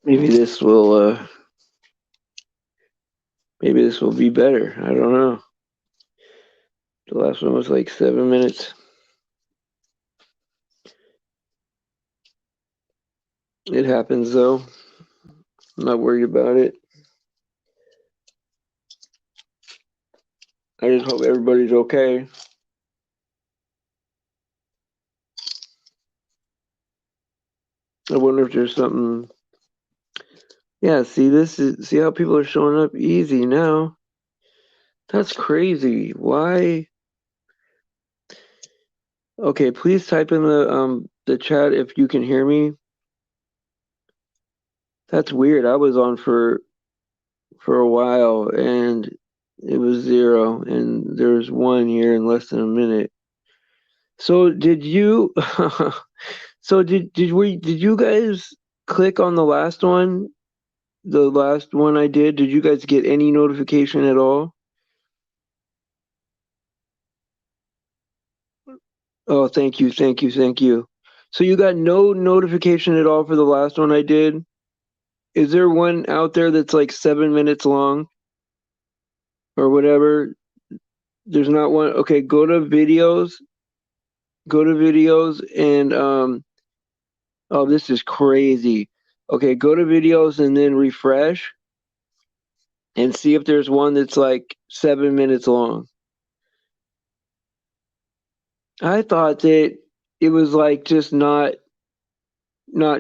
Maybe this will maybe this will be better. I don't know. The last one was like 7 minutes. It happens though. I'm not worried about it. I just hope everybody's okay. I wonder if there's something. Yeah, see how people are showing up easy now. That's crazy. Why? Okay, please type in the chat if you can hear me. That's weird. I was on for a while and it was zero, and there's one here in less than a minute. So did you? So did you guys click on the last one? The last one I did. Did you guys get any notification at all? Oh, thank you, thank you, thank you. So you got no notification at all for the last one I did? Is there one out there that's like 7 minutes long or whatever? There's not one. Okay, go to videos. Go to videos and oh, this is crazy. Okay, go to videos and then refresh and see if there's one that's like 7 minutes long. I thought that it was like just not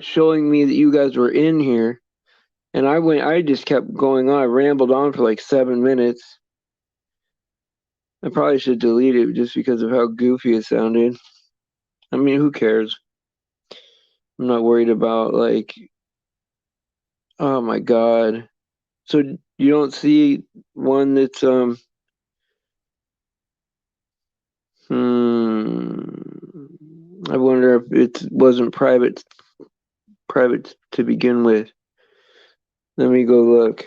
showing me that you guys were in here. And I just kept going on. I rambled on for like 7 minutes. I probably should delete it just because of how goofy it sounded. I mean, who cares? I'm not worried about like, oh my God. So you don't see one that's I wonder if it wasn't private to begin with. Let me go look.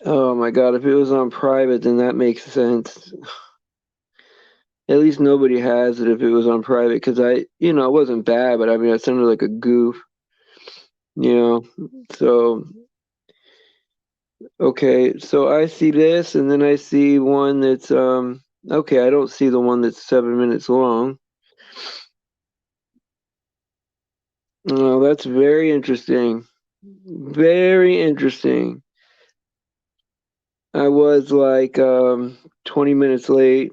Oh my God, if it was on private, then that makes sense. At least nobody has it if it was on private, because it wasn't bad, but I mean, I sounded like a goof, you know. So, okay, so I see this, and then I see one that's okay, I don't see the one that's 7 minutes long. Oh, that's very interesting. Very interesting. I was like 20 minutes late,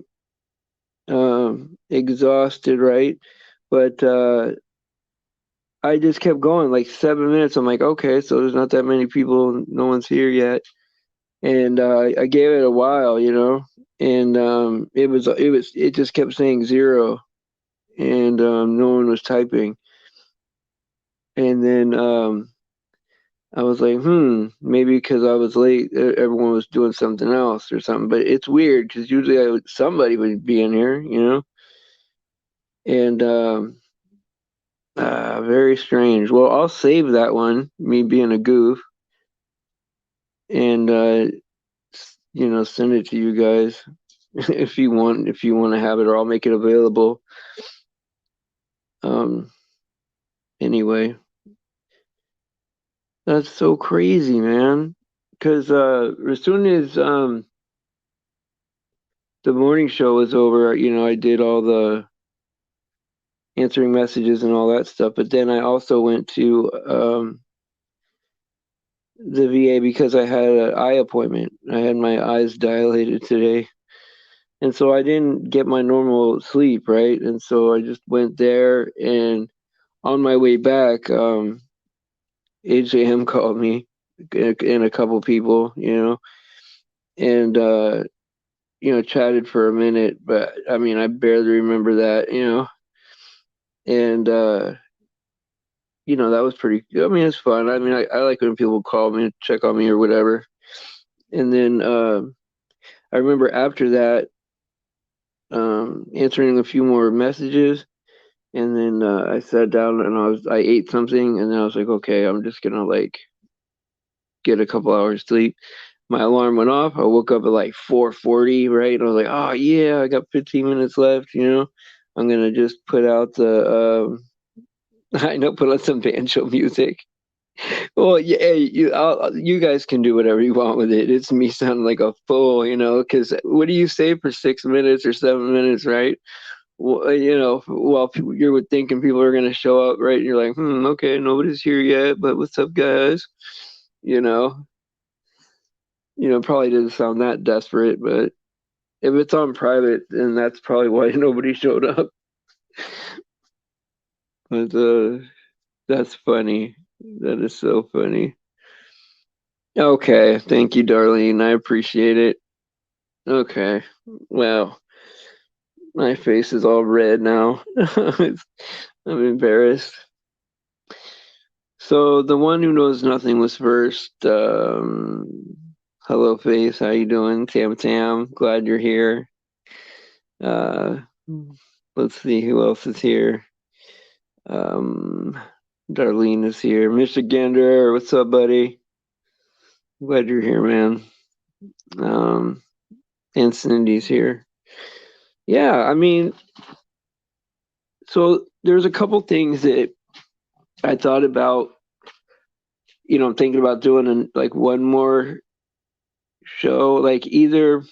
exhausted, right? But I just kept going like 7 minutes. I'm like, okay, so there's not that many people. No one's here yet, and I gave it a while, and it just kept saying zero, and no one was typing, and then I was like, maybe because I was late, everyone was doing something else or something. But it's weird because usually somebody would be in here, and very strange. Well, I'll save that one, me being a goof, and send it to you guys if you want to have it, or I'll make it available. Um, anyway, that's so crazy, man. Because as soon as the morning show was over, I did all the answering messages and all that stuff. But then I also went to the VA because I had an eye appointment. I had my eyes dilated today. And so I didn't get my normal sleep, right? And so I just went there, and on my way back, AJM called me and a couple people, and chatted for a minute, but I mean, I barely remember that, and that was pretty. I mean, it's fun. I mean, I like when people call me and check on me or whatever. And then I remember after that, answering a few more messages, and then I sat down and I ate something, and then I was like, okay, I'm just gonna like get a couple hours sleep. My alarm went off. I woke up at like 4:40, right? And I was like, oh yeah, I got 15 minutes left. I'm gonna just put out I know, put on some banjo music. Well, yeah, hey, you guys can do whatever you want with it. It's me sounding like a fool, because what do you say for 6 minutes or 7 minutes, right? Well, while you're thinking people are going to show up, right? And you're like, okay, nobody's here yet, but what's up, guys? You know, probably doesn't sound that desperate, but if it's on private, then that's probably why nobody showed up. But that's funny. That is so funny. Okay, thank you, Darlene. I appreciate it. Okay, well, my face is all red now. I'm embarrassed. So the one who knows nothing was first. Hello, face. How you doing, Tam Tam? Glad you're here. Uh, let's see who else is here. Um, Darlene is here. Mr. Gander, what's up, buddy? Glad you're here, man. Um, and Cindy's here. Yeah, I mean, so there's a couple things that I thought about. I'm thinking about doing like one more show. Like either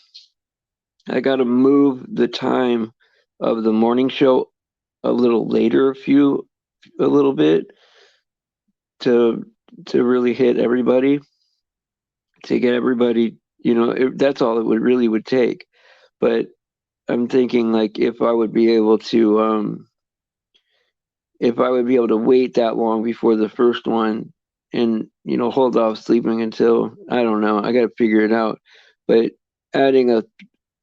I got to move the time of the morning show a little later, a little bit to really hit everybody, to get everybody. That's all it would take. But I'm thinking like if I would be able to wait that long before the first one and hold off sleeping until, I don't know, I got to figure it out. But adding a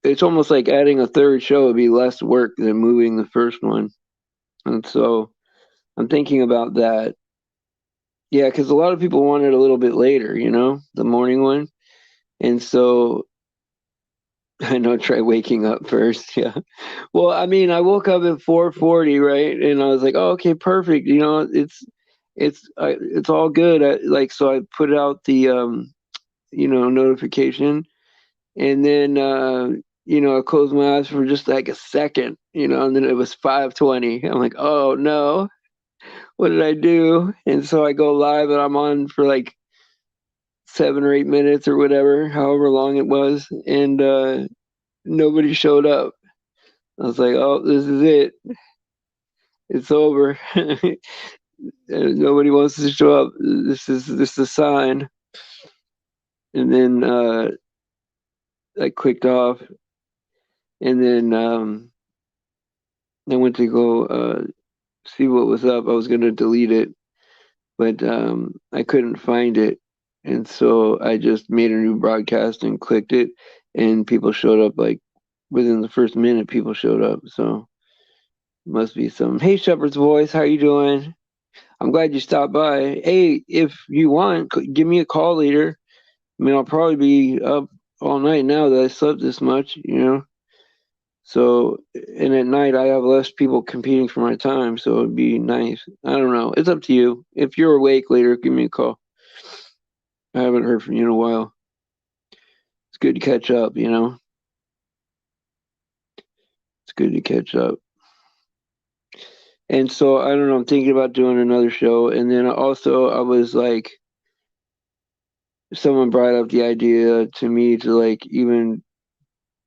it's almost like adding a third show would be less work than moving the first one. And so I'm thinking about that. Yeah, because a lot of people want it a little bit later, the morning one. And so I know, try waking up first. Yeah. Well, I mean, I woke up at 4:40, right? And I was like, oh, okay, perfect. It's all good. So I put out the notification, and then I closed my eyes for just like a second, and then it was 5:20. I'm like, oh no, what did I do? And so I go live, and I'm on for like 7 or 8 minutes or whatever, however long it was, and nobody showed up. I was like, oh, this is it. It's over. Nobody wants to show up. This is a sign. And then I clicked off, and then I went to go see what was up. I was gonna delete it, but I couldn't find it, and so I just made a new broadcast and clicked it, and people showed up like within the first minute. People showed up, so must be some. Hey, Shepherd's voice, how you doing? I'm glad you stopped by. Hey, if you want, give me a call later. I mean, I'll probably be up all night now that I slept this much. So, and at night I have less people competing for my time, so it'd be nice. I don't know. It's up to you. If you're awake later, give me a call. I haven't heard from you in a while. It's good to catch up. It's good to catch up. And so, I don't know, I'm thinking about doing another show. And then also, I was like, someone brought up the idea to me to like even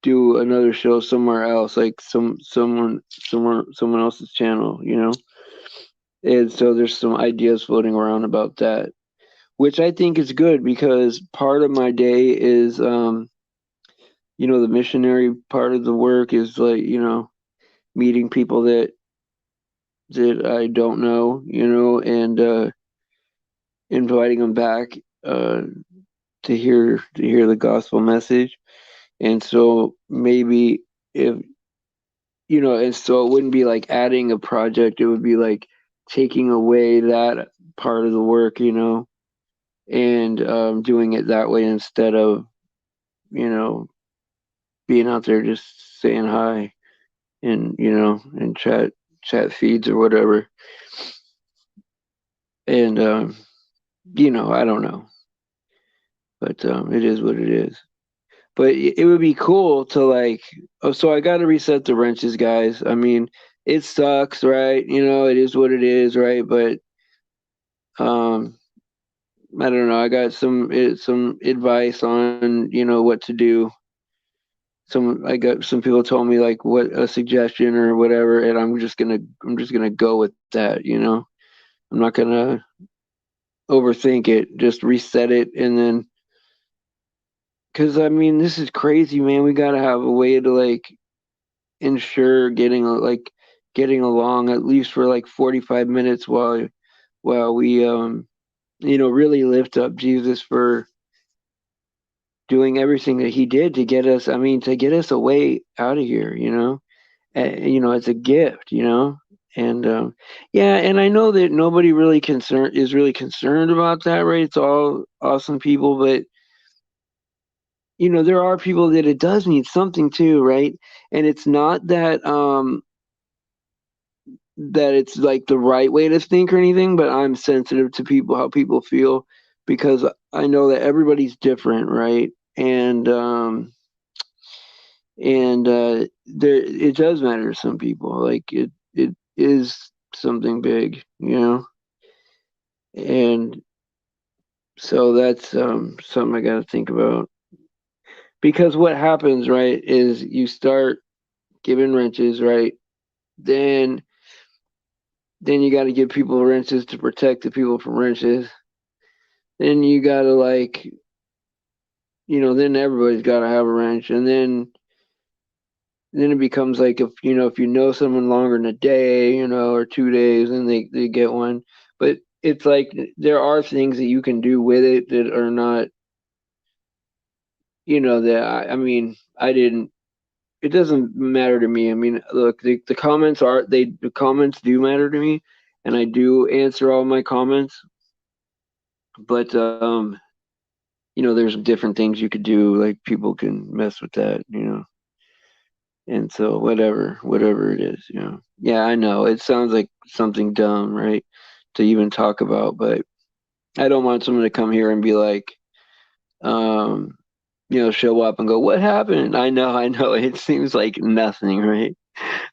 do another show somewhere else, like someone else's channel. And so there's some ideas floating around about that, which I think is good because part of my day is the missionary part of the work is like, meeting people that I don't know, and inviting them back uh to hear the gospel message. And so maybe if and so it wouldn't be like adding a project, it would be like taking away that part of the work, and doing it that way instead of, you know, being out there just saying hi and, and chat feeds or whatever. And, I don't know, but it is what it is. But it would be cool to like, oh, so I got to reset the wrenches, guys. I mean, it sucks, right? You know, it is what it is, right? But um, I don't know. I got some advice on what to do. I got some people told me like what a suggestion or whatever, and I'm just gonna go with that. I'm not gonna overthink it. Just reset it, and then because I mean this is crazy, man. We gotta have a way to like ensure getting along at least for like 45 minutes while we really lift up Jesus for doing everything that he did to get us, I mean, to get us away out of here, it's a gift, and yeah, and I know that nobody really concerned about that, right? It's all awesome people, but there are people that it does mean something too, right? And it's not that it's like the right way to think or anything, but I'm sensitive to how people feel because I know that everybody's different, right? And there it does matter to some people. Like it is something big, and so that's something I got to think about because what happens, right, is you start giving wrenches, right? Then then you got to give people wrenches to protect the people from wrenches. Then you got to like, then everybody's got to have a wrench, and then it becomes like if you know someone longer than a day, or 2 days, and they get one. But it's like there are things that you can do with it that are not, that I mean, I didn't. It doesn't matter to me. I mean, look, the comments do matter to me, and I do answer all my comments. But there's different things you could do. Like people can mess with that, and so whatever it is, yeah, I know it sounds like something dumb, right, to even talk about, but I don't want someone to come here and be like, um show up and go, what happened? I know it seems like nothing, right?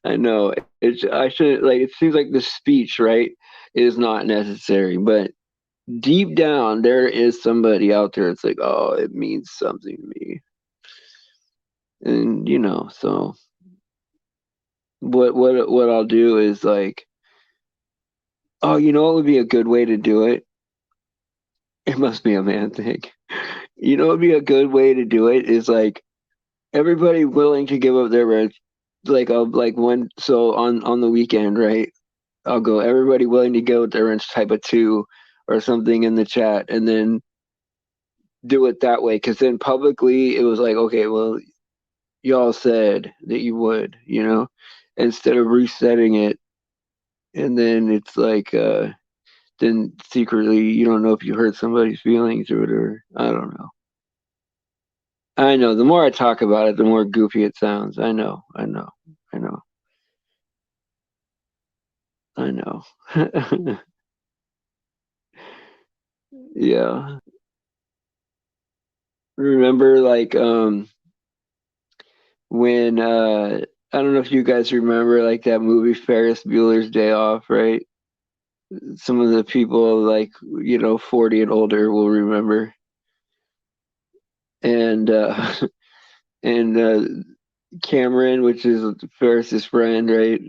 I know I should like it seems like the speech, right, is not necessary, but deep down there is somebody out there. It's like, oh, it means something to me, and so what I'll do is like, oh, what would be a good way to do it? It must be a man thing. What would be a good way to do it is like everybody willing to give up their rent. Like I'll like one so on the weekend, right? I'll go everybody willing to go with their rent type of two or something in the chat, and then do it that way. Because then publicly it was like, okay, well, y'all said that you would, instead of resetting it, and then it's like then secretly you don't know if you hurt somebody's feelings or whatever. I don't know. I know. The more I talk about it, the more goofy it sounds. I know. I know. I know. I know. Yeah. Remember like when I don't know if you guys remember like that movie Ferris Bueller's Day Off, right? Some of the people like 40 and older will remember. And and Cameron, which is Ferris's friend, right?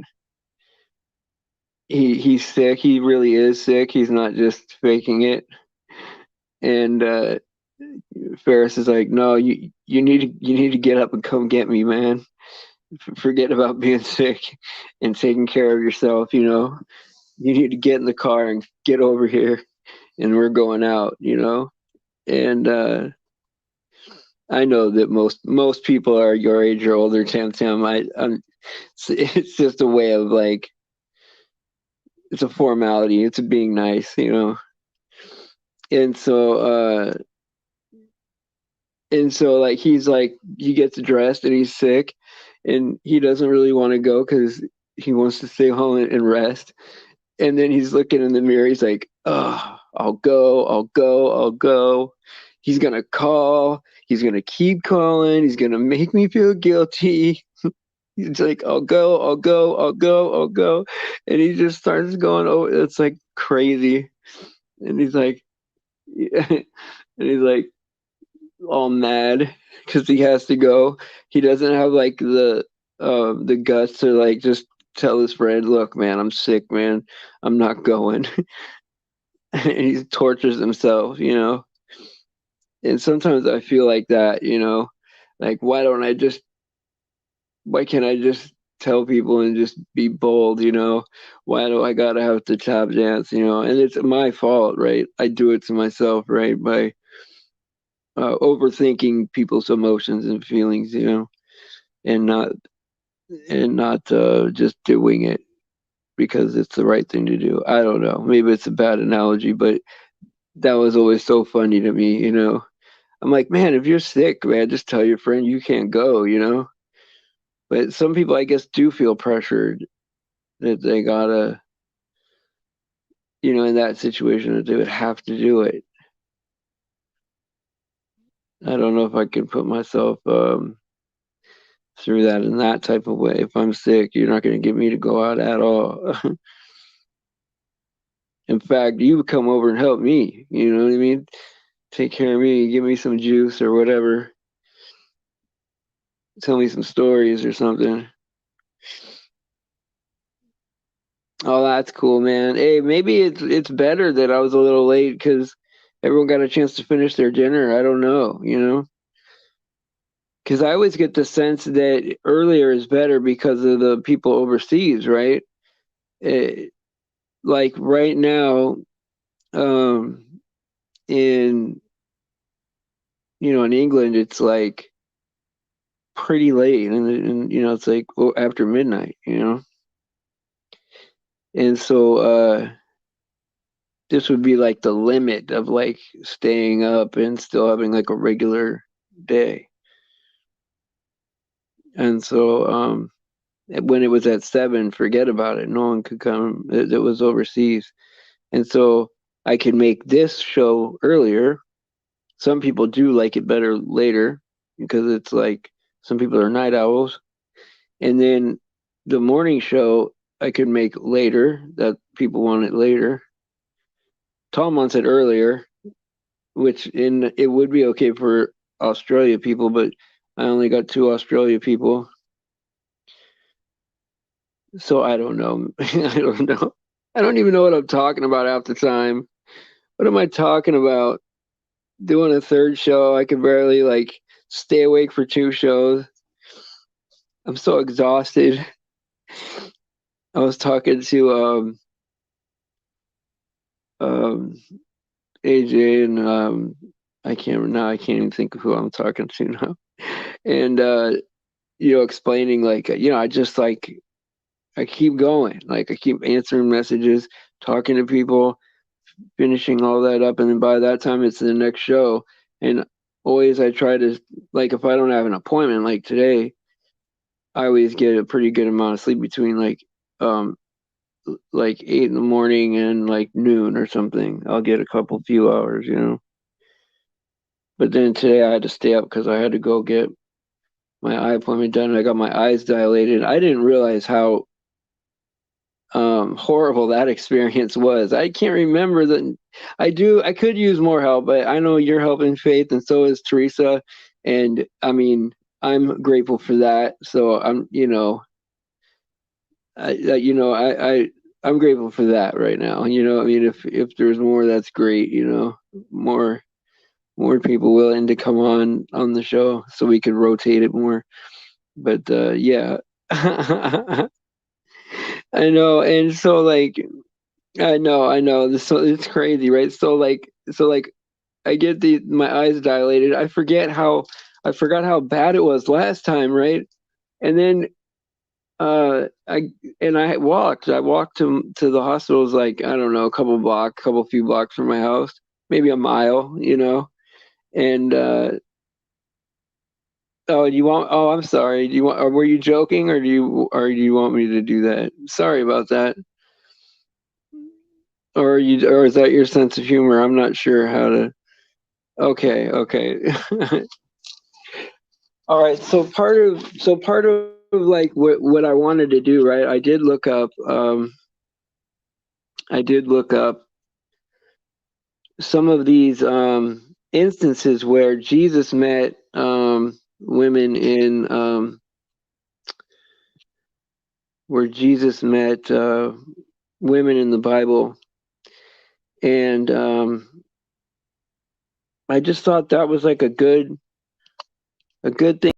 He's sick. He really is sick. He's not just faking it. And Ferris is like, "No, you need to get up and come get me, man. Forget about being sick and taking care of yourself. You need to get in the car and get over here, and we're going out. And I know that most people are your age or older, Tam Tam. It's just a way of like, it's a formality. It's being nice. And so like he's like he gets dressed and he's sick, and he doesn't really want to go because he wants to stay home and rest. And then he's looking in the mirror. He's like, "Oh, I'll go, I'll go, I'll go." He's gonna call. He's gonna keep calling. He's gonna make me feel guilty. He's like, I'll go, I'll go, I'll go, I'll go. And he just starts going, oh, it's like crazy. And he's like, and he's like all mad because he has to go. He doesn't have like the guts to like just tell his friend, look, man, I'm sick, man. I'm not going. And he tortures himself, you know. And sometimes I feel like that, you know, like why can't I just tell people and just be bold, you know? Why do I gotta have to tap dance, you know? And it's my fault, right? I do it to myself, right? By overthinking people's emotions and feelings, you know, and not just doing it because it's the right thing to do. I don't know. Maybe it's a bad analogy, but that was always so funny to me, you know. I'm like, man, if you're sick, man, just tell your friend you can't go, you know? But some people, I guess, do feel pressured that they gotta, you know, in that situation, that they would have to do it. I don't know if I can put myself through that in that type of way. If I'm sick, you're not going to get me to go out at all. In fact, you would come over and help me. You know what I mean? Take care of me, give me some juice or whatever. Tell me some stories or something. Oh, that's cool, man. Hey, maybe it's better that I was a little late because everyone got a chance to finish their dinner. I don't know, you know? Because I always get the sense that earlier is better because of the people overseas, right? It, like right now, um, in in England, it's like pretty late, and you know it's like after midnight, you know, and so this would be like the limit of like staying up and still having like a regular day, and so when it was at 7, forget about it. No one could come. It was overseas, and so I could make this show earlier. Some people do like it better later because it's like some people are night owls. And then the morning show I could make later that people want it later. Tom wants it earlier, which in it would be okay for Australia people, but I only got 2 Australia people, so I don't know. I don't know. I don't even know what I'm talking about half the time. What am I talking about? Doing a third show, I could barely like stay awake for 2 shows. I'm so exhausted. I was talking to um AJ and I can't even think of who I'm talking to now. And explaining like I just like I keep going. Like I keep answering messages, talking to people, finishing all that up, and then by that time it's the next show. And always I try to like if I don't have an appointment like today, I always get a pretty good amount of sleep between um like 8 in the morning and like noon or something. I'll get a few hours, you know. But then today I had to stay up because I had to go get my eye appointment done. I got my eyes dilated. I didn't realize how horrible that experience was. I can't remember that. I could use more help, but I know you're helping Faith, and so is Teresa. And I mean, I'm grateful for that. So I'm grateful for that right now. You know, I mean, if there's more, that's great. You know, more people willing to come on the show so we could rotate it more. But yeah, I know, and so like I know. This so it's crazy, right? So like I get my eyes dilated. I forgot how bad it was last time, right? And then I walked to the hospital. It was like I don't know, few blocks from my house, maybe a mile, you know. And oh, I'm sorry. Do you want? Or were you joking, or do you want me to do that? Sorry about that. Or is that your sense of humor? I'm not sure how to. Okay, okay. All right. So part of like what I wanted to do, right? I did look up some of these instances where Jesus met women in where Jesus met women in the Bible, and I just thought that was like a good thing.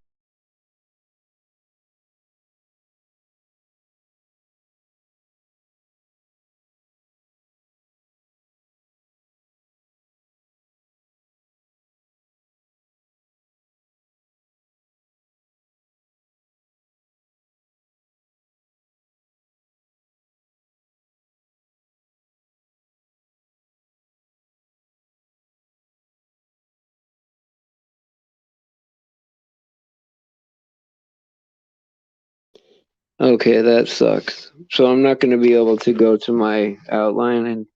Okay, that sucks. So I'm not going to be able to go to my outline and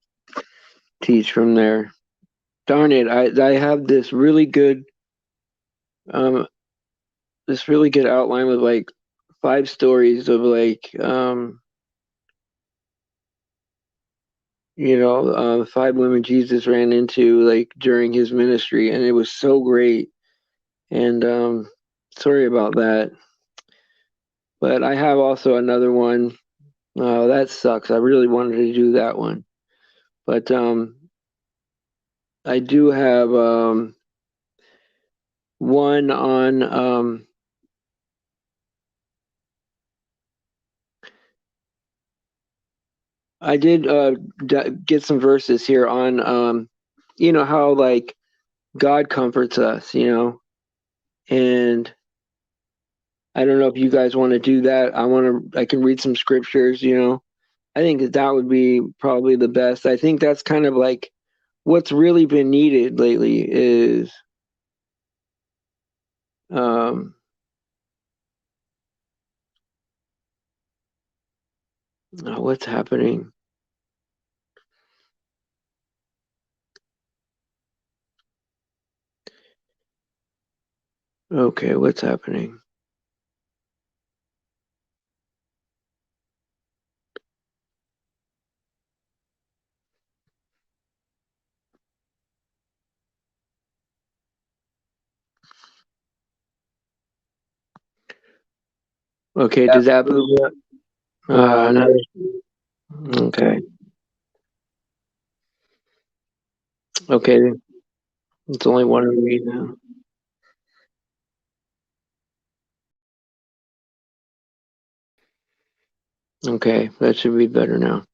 teach from there. Darn it! I have um this really good outline with like 5 stories of like 5 women Jesus ran into like during his ministry, and it was so great. And sorry about that, but I have also another one. Oh, that sucks. I really wanted to do that one, but I do have one on I did get some verses here on how like God comforts us, and I don't know if you guys want to do that. I can read some scriptures. I think that would be probably the best. I think that's kind of like what's really been needed lately is um what's happening. Okay, what's happening? Okay, does that move up? No. Okay. Okay, it's only one of me now. Okay, that should be better now.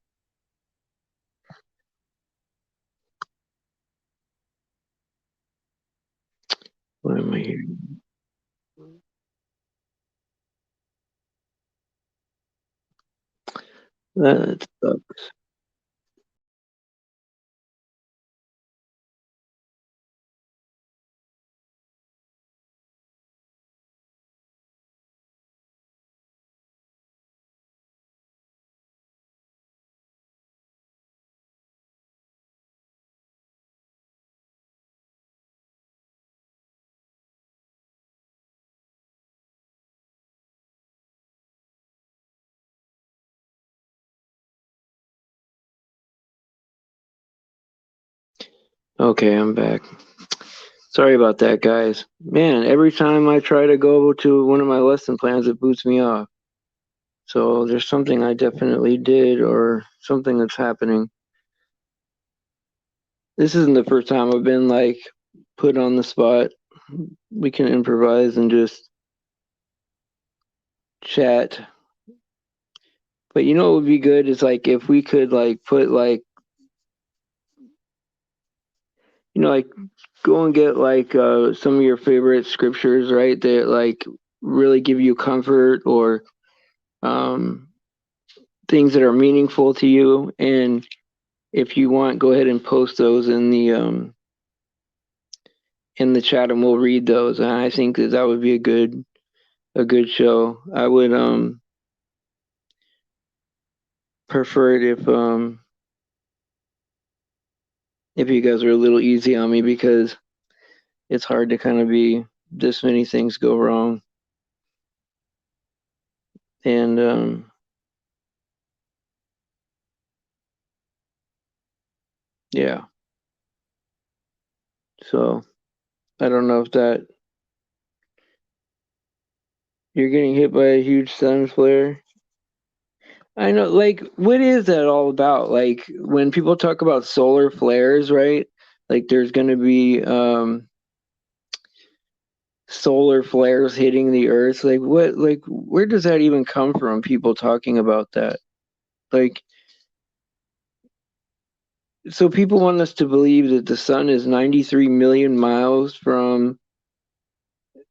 What am I hearing? That sucks. Okay, I'm back. Sorry about that, guys. Man, every time I try to go to one of my lesson plans, it boots me off. So there's something I definitely did or something that's happening. This isn't the first time I've been like put on the spot. We can improvise and just chat. But you know what would be good is like if we could like put like like go and get like some of your favorite scriptures, right? That like really give you comfort or um things that are meaningful to you, and if you want, go ahead and post those in the chat, and we'll read those. And I think that would be a good show. I would prefer it if you guys are a little easy on me, because it's hard to kind of be this many things go wrong. And yeah, so I don't know if that you're getting hit by a huge sun flare. I know, like, what is that all about? Like, when people talk about solar flares, right? Like, there's going to be solar flares hitting the Earth. Like, what? Like, where does that even come from? People talking about that. Like, so people want us to believe that the sun is 93 million miles from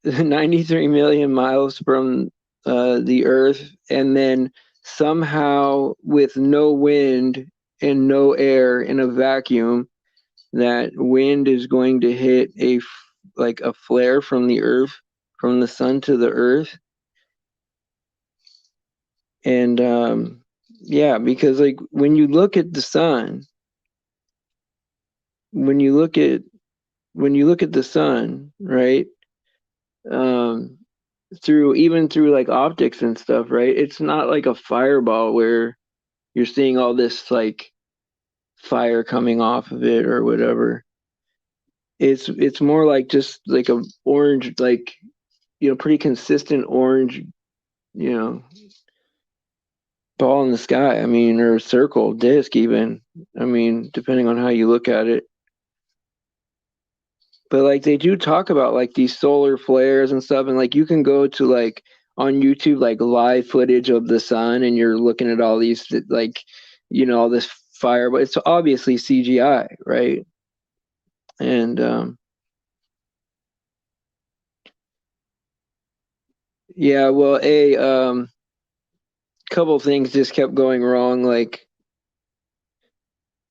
93 million miles from the Earth, and then somehow with no wind and no air in a vacuum, that wind is going to hit like a flare from the Earth, from the sun to the Earth. And yeah, because like when you look at the sun, when you look at when you look at the sun, right? Um, through even through like optics and stuff, right? It's not like a fireball where you're seeing all this like fire coming off of it or whatever. It's more like just like a orange, like pretty consistent orange, you know, ball in the sky. I mean, or circle, disc, even. I mean, depending on how you look at it. But like they do talk about like these solar flares and stuff, and like you can go to like on YouTube like live footage of the sun, and you're looking at all these like all this fire, but it's obviously CGI, right? And yeah, well, a couple things just kept going wrong, like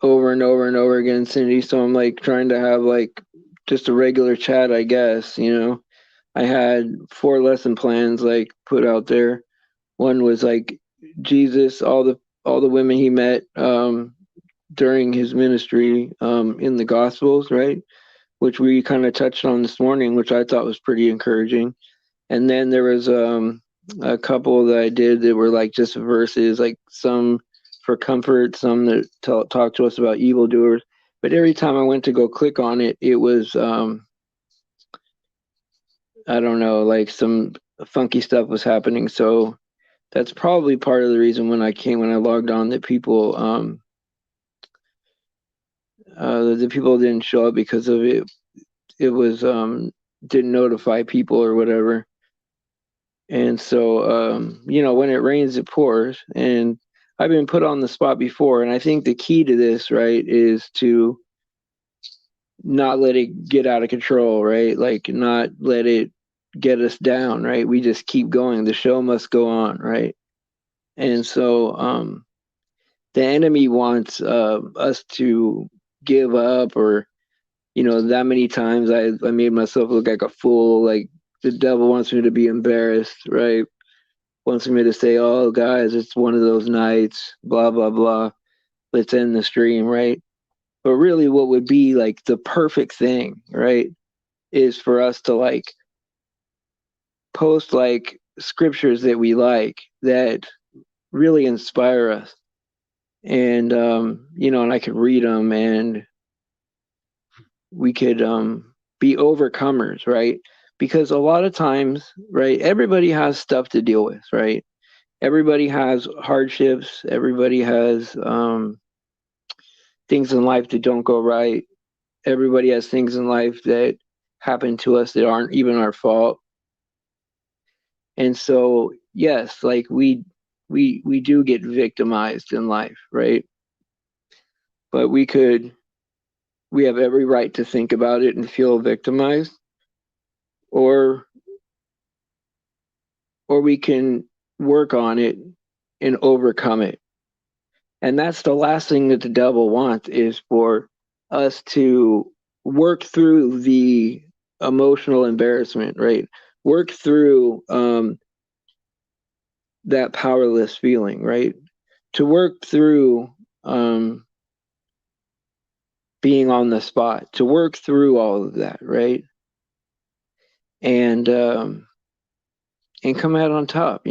over and over and over again, Cindy. So I'm like trying to have like just a regular chat, I guess. I had 4 lesson plans like put out there. One was like Jesus, all the women he met during his ministry in the Gospels, right? Which we kind of touched on this morning, which I thought was pretty encouraging. And then there was a couple that I did that were like just verses, like some for comfort, some that talk to us about evildoers. But every time I went to go click on it, it was I don't know, like some funky stuff was happening. So that's probably part of the reason when I logged on that people the people didn't show up because of it. It was didn't notify people or whatever. And so, when it rains, it pours. And I've been put on the spot before. And I think the key to this, right, is to not let it get out of control, right? Like, not let it get us down, right? We just keep going. The show must go on, right? And so, the enemy wants us to give up or, that many times I made myself look like a fool. Like, the devil wants me to be embarrassed, right? Wants me to say, "Oh, guys, it's one of those nights." Blah blah blah. Let's end the stream, right? But really, what would be like the perfect thing, right, is for us to like post like scriptures that we like that really inspire us, and and I could read them, and we could be overcomers, right? Because a lot of times, right, everybody has stuff to deal with, right? Everybody has hardships. Everybody has things in life that don't go right. Everybody has things in life that happen to us that aren't even our fault. And so, yes, like we do get victimized in life, right? But we have every right to think about it and feel victimized, or we can work on it and overcome it. And that's the last thing that the devil wants, is for us to work through the emotional embarrassment, right? Work through that powerless feeling, right? To work through being on the spot, to work through all of that, right? And come out on top,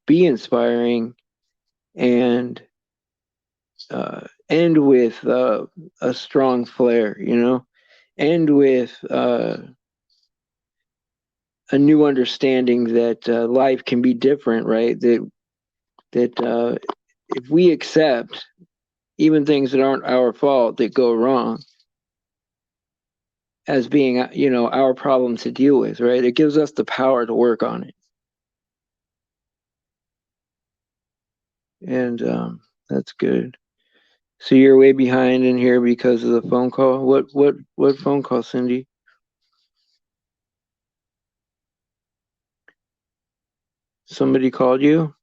be inspiring and end with a strong flair, end with a new understanding that life can be different, right? That if we accept even things that aren't our fault that go wrong as being, our problem to deal with, right? It gives us the power to work on it. And that's good. So you're way behind in here because of the phone call. What phone call, Cindy? Somebody called you?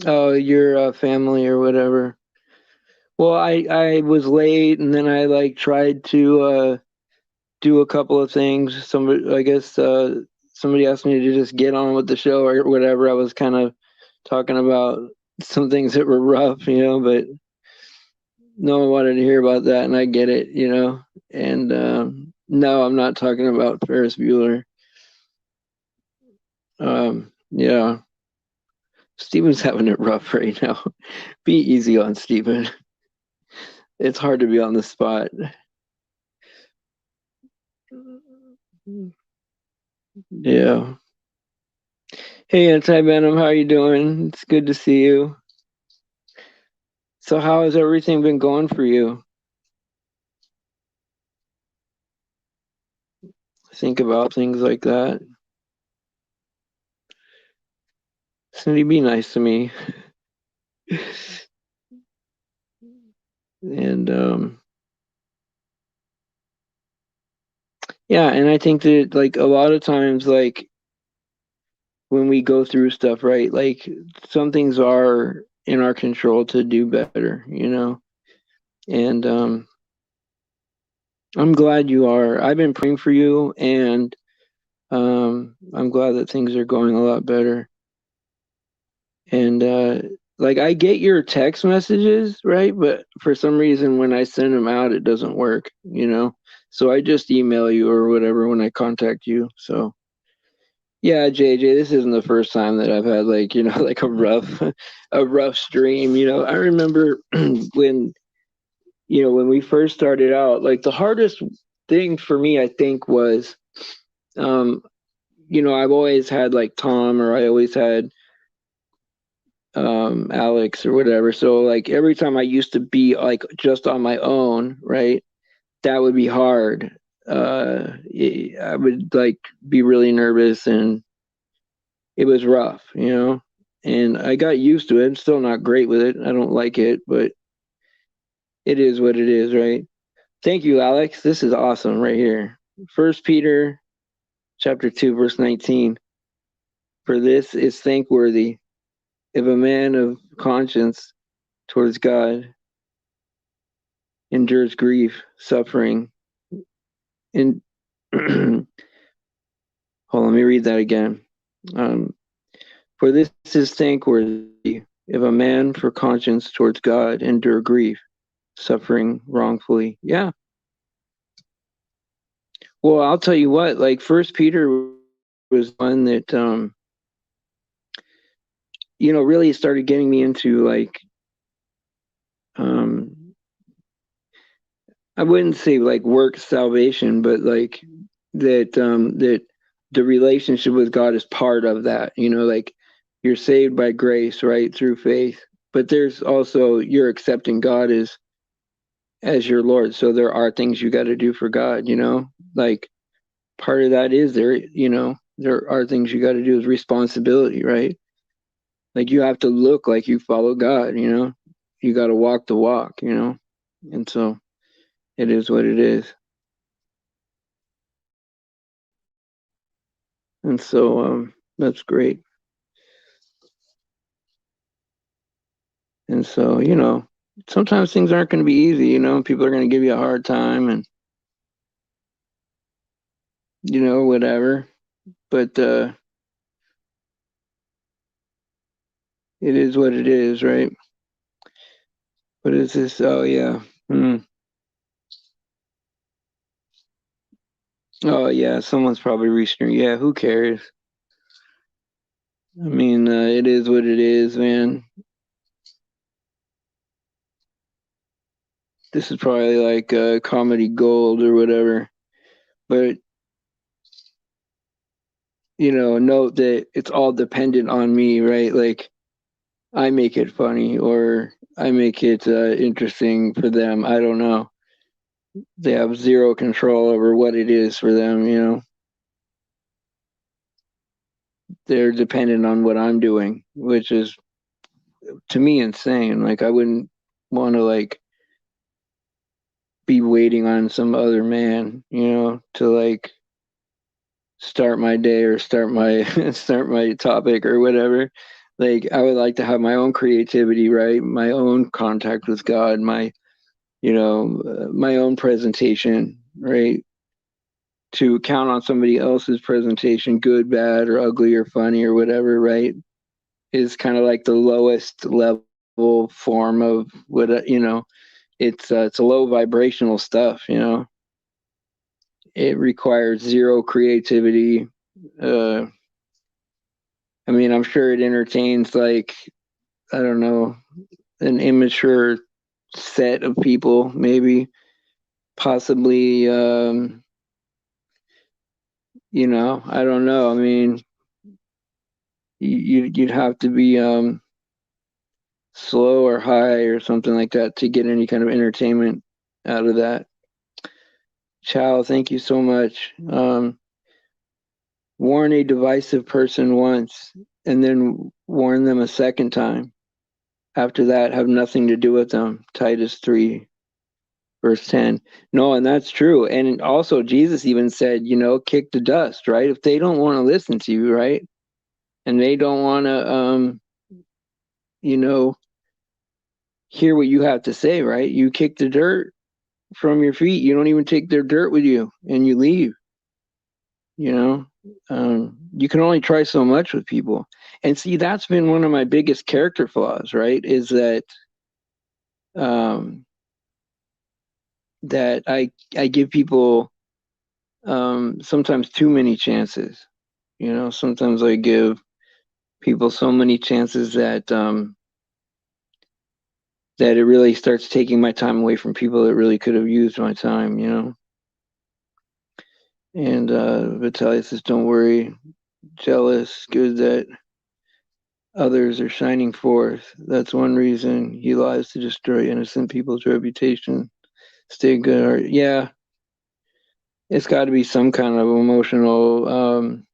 Oh, your family or whatever. Well, I was late, and then I like tried to do a couple of things. Somebody, I guess, somebody asked me to just get on with the show or whatever. I was kind of talking about some things that were rough, but no one wanted to hear about that, and I get it, And no, I'm not talking about Ferris Bueller. Yeah, Steven's having it rough right now. Be easy on Steven. It's hard to be on the spot. Yeah. Hey, Anti Venom, how you doing? It's good to see you. So, how has everything been going for you? Think about things like that. Cindy, be nice to me. And yeah, and I think that like a lot of times, like when we go through stuff, right? Like some things are in our control to do better, And I'm glad you are. I've been praying for you, and I'm glad that things are going a lot better. And like I get your text messages, right? But for some reason, when I send them out, it doesn't work. So I just email you or whatever when I contact you. So yeah, JJ, this isn't the first time that I've had like like a rough stream. I remember when we first started out, like the hardest thing for me, I think, was um, I've always had like Tom, or I always had Alex or whatever. So like every time I used to be like just on my own, right? That would be hard. I would like be really nervous, and it was rough. And I got used to it. I'm still not great with it. I don't like it, but it is what it is, right? Thank you, Alex. This is awesome right here. First Peter chapter 2, verse 19. For this is thankworthy if a man of conscience towards God endures grief, suffering, and hold on, let me read that again. Um, for this is thankworthy if a man for conscience towards God endure grief, suffering wrongfully. Yeah. Well, I'll tell you what, like First Peter was one that really started getting me into like um I wouldn't say like work salvation, but like that the relationship with God is part of that. Like you're saved by grace, right, through faith. But there's also you're accepting God as your Lord. So there are things you got to do for God. Like part of that is there are things you got to do as responsibility, right? Like you have to look like you follow God. You got to walk the walk. And so it is what it is. And so that's great. And so, sometimes things aren't going to be easy. People are going to give you a hard time and, whatever. But it is what it is, right? What is this? Oh, yeah. Hmm. Oh yeah, someone's probably reaching. Yeah, who cares? I mean, it is what it is, man. This is probably like comedy gold or whatever. But note that it's all dependent on me, right? Like I make it funny or I make it interesting for them. I don't know. They have zero control over what it is for them. They're dependent on what I'm doing, which is to me insane. Like I wouldn't want to like be waiting on some other man, to like start my day or start my start my topic or whatever. Like I would like to have my own creativity, right? My own contact with God, my own presentation, right? To count on somebody else's presentation, good, bad, or ugly, or funny, or whatever, right? Is kind of like the lowest level form of what. It's a low vibrational stuff. It requires zero creativity. Uh, I mean, I'm sure it entertains like I don't know an immature set of people, maybe, possibly. I don't know. I mean, you'd have to be slow or high or something like that to get any kind of entertainment out of that. Chow, thank you so much. Warn a divisive person once and then warn them a second time. After that, have nothing to do with them. Titus 3, verse 10. No, and that's true. And also, Jesus even said, kick the dust, right? If they don't want to listen to you, right? And they don't want to, you know, hear what you have to say, right? You kick the dirt from your feet. You don't even take their dirt with you and you leave, you know? You can only try so much with people. And see, that's been one of my biggest character flaws, right? Is um, that I give people sometimes too many chances. Sometimes I give people so many chances that it really starts taking my time away from people that really could have used my time. And Vitaly says, "Don't worry, jealous, good that others are shining forth. That's one reason he lies to destroy innocent people's reputation. Stay good." Yeah, it's got to be some kind of emotional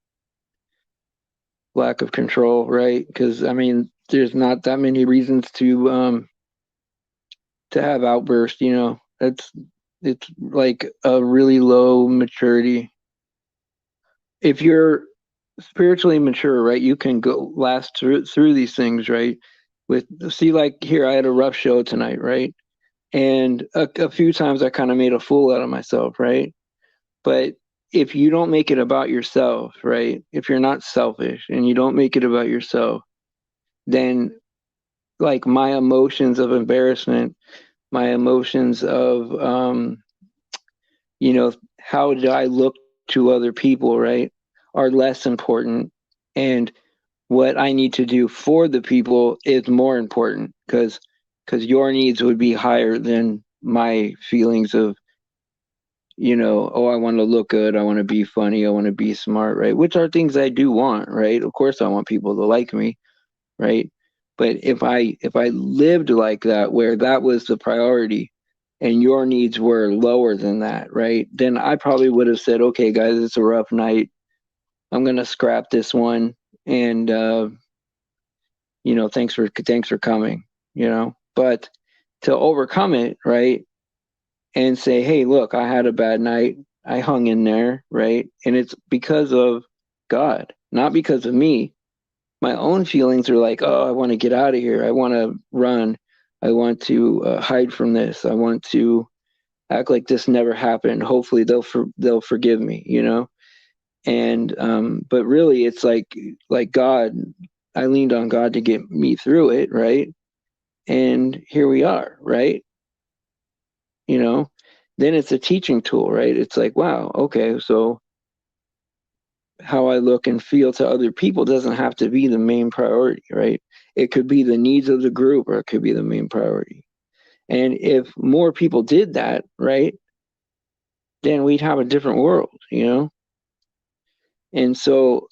lack of control, right? Because I mean, there's not that many reasons to have outbursts. It's like a really low maturity. If you're spiritually mature, right, you can go last through these things, right? With see, like here, I had a rough show tonight, right? And a few times I kind of made a fool out of myself, right? But if you don't make it about yourself, right? If you're not selfish and you don't make it about yourself, then like my emotions of embarrassment, my emotions of how did I look to other people, right, are less important. And what I need to do for the people is more important because your needs would be higher than my feelings of oh, I want to look good, I want to be funny, I want to be smart, right? Which are things I do want, right? Of course I want people to like me, right? But if I lived like that where that was the priority and your needs were lower than that, right? Then I probably would have said, "Okay, guys, it's a rough night. I'm going to scrap this one and thanks for coming, But to overcome it, right? And say, "Hey, look, I had a bad night. I hung in there, right? And it's because of God, not because of me. My own feelings are like, oh, I want to get out of here. I want to run. I want to hide from this. I want to act like this never happened. Hopefully, they'll forgive me. And but really, it's like God. I leaned on God to get me through it, right? And here we are, right? You know, then it's a teaching tool, right? It's like, wow, okay, so how I look and feel to other people doesn't have to be the main priority, right? It could be the needs of the group, or it could be the main priority. And if more people did that, right, then we'd have a different world, you know? And so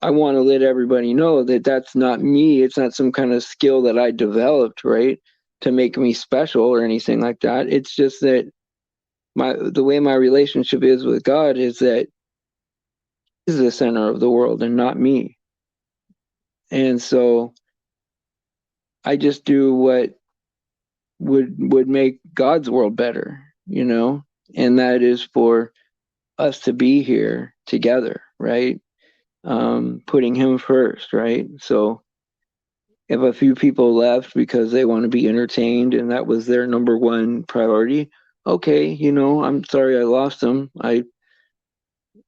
I want to let everybody know that that's not me. It's not some kind of skill that I developed, right, to make me special or anything like that. It's just that the way my relationship is with God is that He's the center of the world and not me. And so I just do what would make God's world better, you know, and that is for us to be here together, right? Putting Him first, right? So if a few people left because they want to be entertained and that was their number one priority, okay, you know, I'm sorry I lost them. I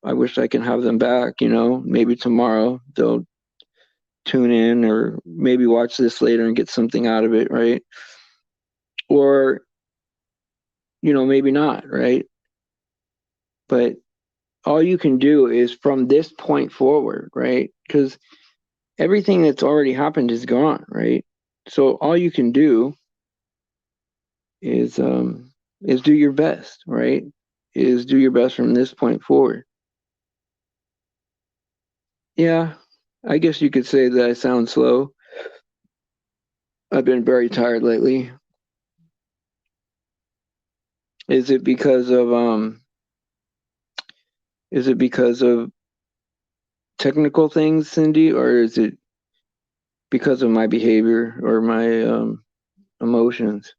wish I can have them back, you know, maybe tomorrow they'll tune in or maybe watch this later and get something out of it, right? Or, you know, maybe not, right? But all you can do is from this point forward, right? Because everything that's already happened is gone, right? So all you can do is do your best, right? Is do your best from this point forward. Yeah, I guess you could say that I sound slow. I've been very tired lately. Is it because of is it because of technical things, Cindy, or is it because of my behavior or my emotions?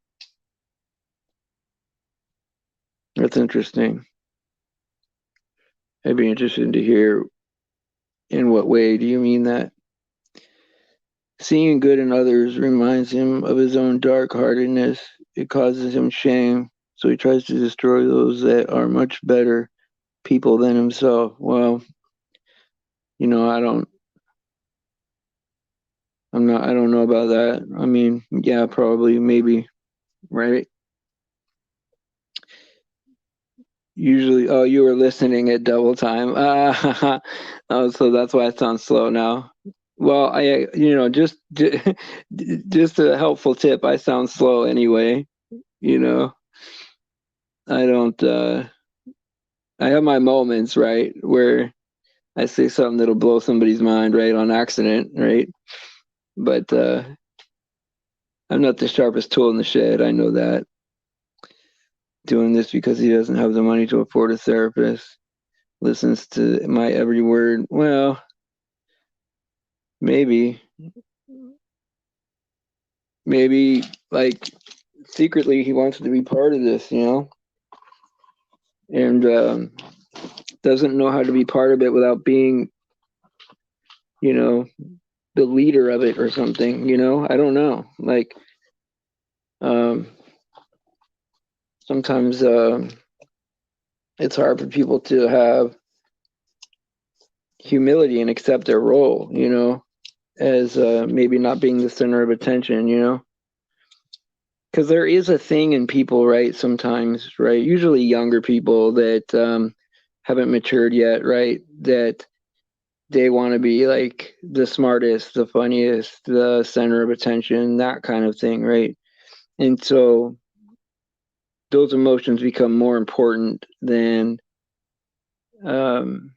That's interesting. I'd be interested to hear in what way do you mean that? Seeing good in others reminds him of his own dark-heartedness. It causes him shame, so he tries to destroy those that are much better people than himself. Well, you know, I don't know about that. I mean, yeah, probably, maybe, right? Usually, oh, you were listening at double time. Oh, so that's why it sounds slow now. Well, you know, just a helpful tip. I sound slow anyway. You know, I don't. I have my moments, right, where I say something that'll blow somebody's mind, right, on accident, right. But I'm not the sharpest tool in the shed. I know that. Doing this because he doesn't have the money to afford a therapist. Listens to my every word. Well, maybe, maybe like secretly he wants to be part of this, you know, and doesn't know how to be part of it without being, you know, the leader of it or something. You know, I don't know. Like, um, sometimes it's hard for people to have humility and accept their role, you know, as maybe not being the center of attention, you know, because there is a thing in people, right? Sometimes, right? Usually younger people that haven't matured yet, right? That they want to be like the smartest, the funniest, the center of attention, that kind of thing, right? And so those emotions become more important um,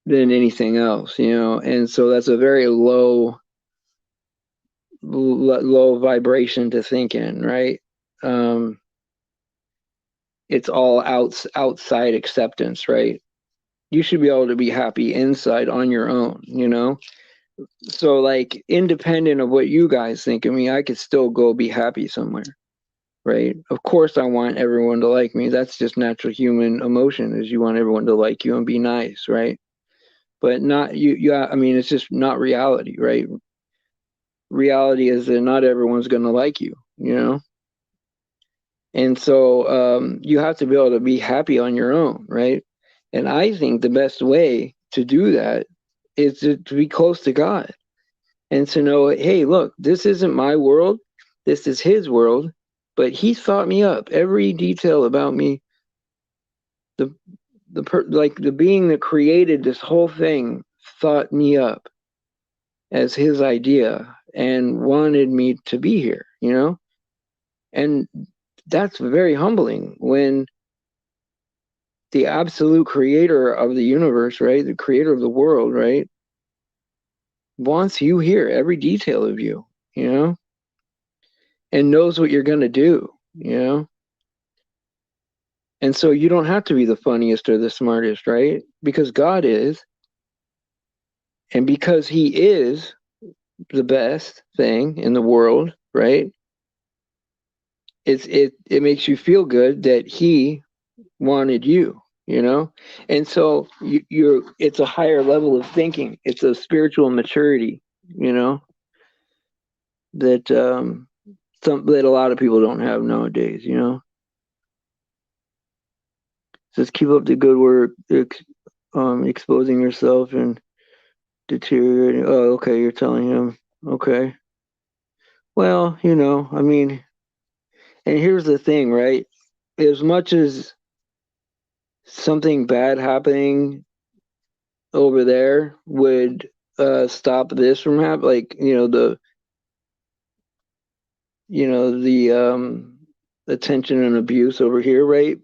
than anything else, you know. And so that's a very low vibration to think in, right? Um, it's all outside acceptance, right? You should be able to be happy inside on your own, you know. So like independent of what you guys think of me, I could still go be happy somewhere, right? Of course I want everyone to like me. That's just natural human emotion is you want everyone to like you and be nice, right? But not you I mean it's just not reality, right? Reality is that not everyone's going to like you, you know? And so you have to be able to be happy on your own, right? And I think the best way to do that is to be close to God and to know, hey, look, this isn't my world. This is His world. but he thought me up. Every detail about me, the like the being that created this whole thing thought me up as his idea and wanted me to be here, you know? And that's very humbling when the absolute creator of the universe, right? The creator of the world, right? Wants you here, every detail of you, you know? And knows what you're going to do, you know? And so you don't have to be the funniest or the smartest, right? Because God is. And because he is the best thing in the world, right? It makes you feel good that he wanted you, you know? And so you're it's a higher level of thinking. It's a spiritual maturity, you know, that that a lot of people don't have nowadays, you know. Just keep up the good work, exposing yourself and deteriorating. Oh, okay, you're telling him. Okay. Well, you know, I mean, and here's the thing, right? As much as something bad happening over there would stop this from happening, like, the attention and abuse over here, right?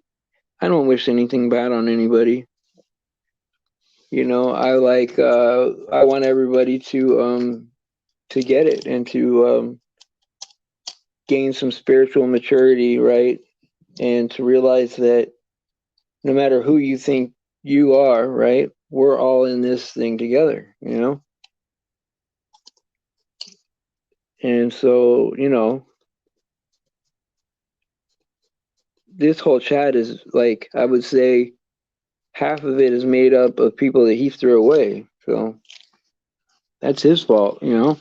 I don't wish anything bad on anybody. You know, I want everybody to get it and to gain some spiritual maturity, right? And to realize that no matter who you think you are, right? We're all in this thing together, you know? And so, you know, this whole chat is like, I would say half of it is made up of people that he threw away. So that's his fault, you know?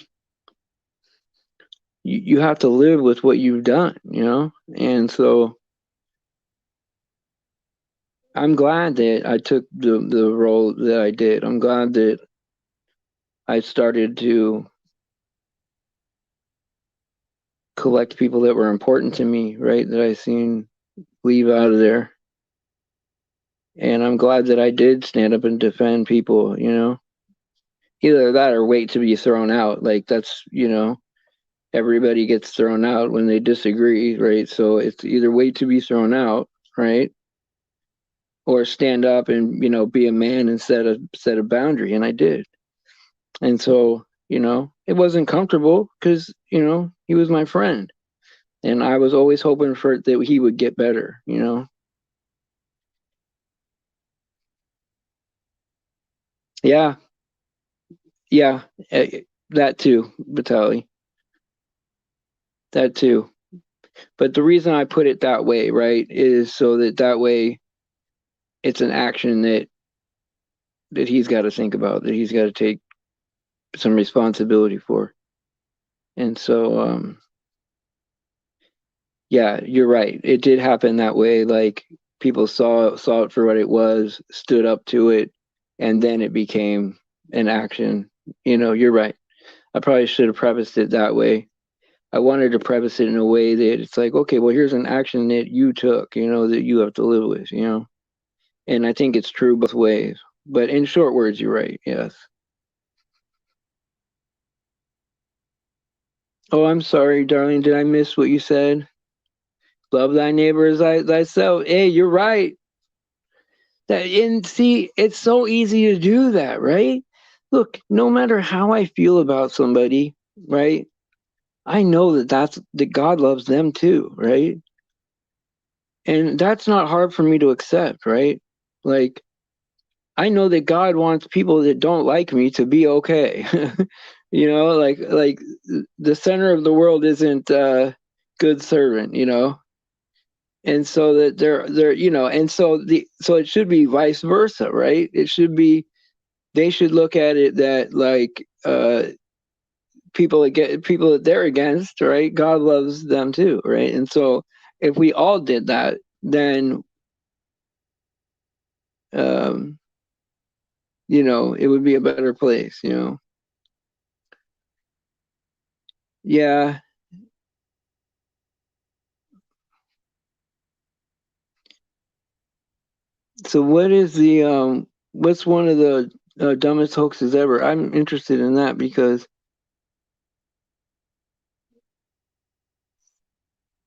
You have to live with what you've done, you know? And so I'm glad that I took the role that I did. I'm glad that I started to collect people that were important to me, right? That I seen leave out of there. And I'm glad that I did stand up and defend people, you know? Either that or wait to be thrown out. Like that's, you know, everybody gets thrown out when they disagree, right? So it's either wait to be thrown out, right? Or stand up and, you know, be a man and set a boundary. And I did. And so, you know, it wasn't comfortable because, you know, he was my friend. And I was always hoping for that he would get better, you know? Yeah, yeah, that too, Vitali, that too. But the reason I put it that way, right, is so that way it's an action that he's got to think about, that he's got to take some responsibility for. And so, yeah, you're right. It did happen that way. Like people saw it for what it was, stood up to it, and then it became an action. You know, you're right. I probably should have prefaced it that way. I wanted to preface it in a way that it's like, okay, well, here's an action that you took, you know, that you have to live with, you know. And I think it's true both ways. But in short words, you're right. Yes. Oh, I'm sorry, darling. Did I miss what you said? Love thy neighbor as thyself. Hey, you're right. That and see, it's so easy to do that, right? Look, no matter how I feel about somebody, right? I know that God loves them too, right? And that's not hard for me to accept, right? Like I know that God wants people that don't like me to be okay. You know, like the center of the world isn't good servant, you know. And so that they're you know, and so it should be vice versa, right? It should be they should look at it that like people that they're against, right? God loves them too, right? And so if we all did that, then um, you know, it would be a better place, you know. Yeah, So what is the what's one of the dumbest hoaxes ever? I'm interested in that because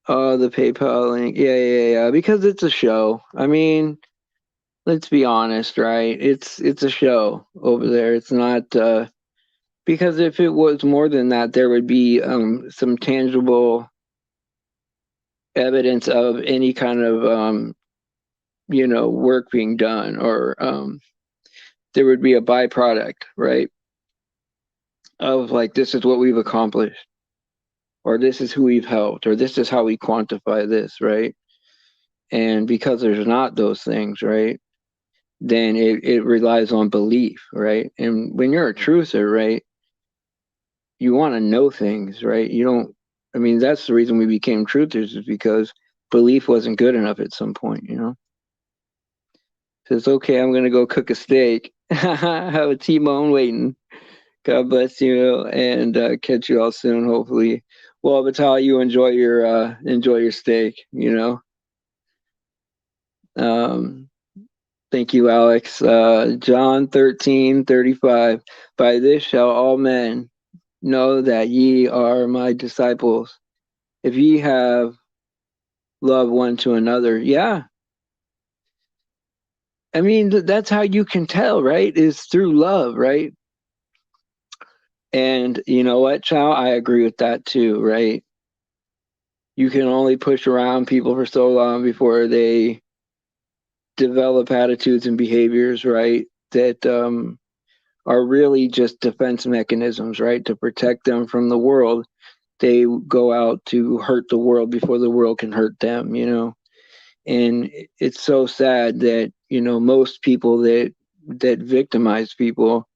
the PayPal link. Yeah. Because it's a show. I mean, let's be honest, right? It's a show over there. It's not because if it was more than that, there would be some tangible evidence of any kind of work being done, or there would be a byproduct, right? Of like, this is what we've accomplished, or this is who we've helped, or this is how we quantify this, right? And because there's not those things, right, then it relies on belief, right? And when you're a truther, right, you want to know things, right? You don't, I mean, that's the reason we became truthers, is because belief wasn't good enough at some point, you know? Says, okay, I'm going to go cook a steak. Have a T-bone waiting. God bless you, and catch you all soon, hopefully. Well, Vital, you enjoy your steak, you know? Um, Thank you, Alex. John 13:35. By this shall all men know that ye are my disciples, if ye have love one to another. Yeah. I mean, that's how you can tell, right? Is through love, right? And you know what, Chow? I agree with that too, right? You can only push around people for so long before they develop attitudes and behaviors, right? That are really just defense mechanisms, right? To protect them from the world. They go out to hurt the world before the world can hurt them, you know? And it's so sad that, you know, most people that victimize people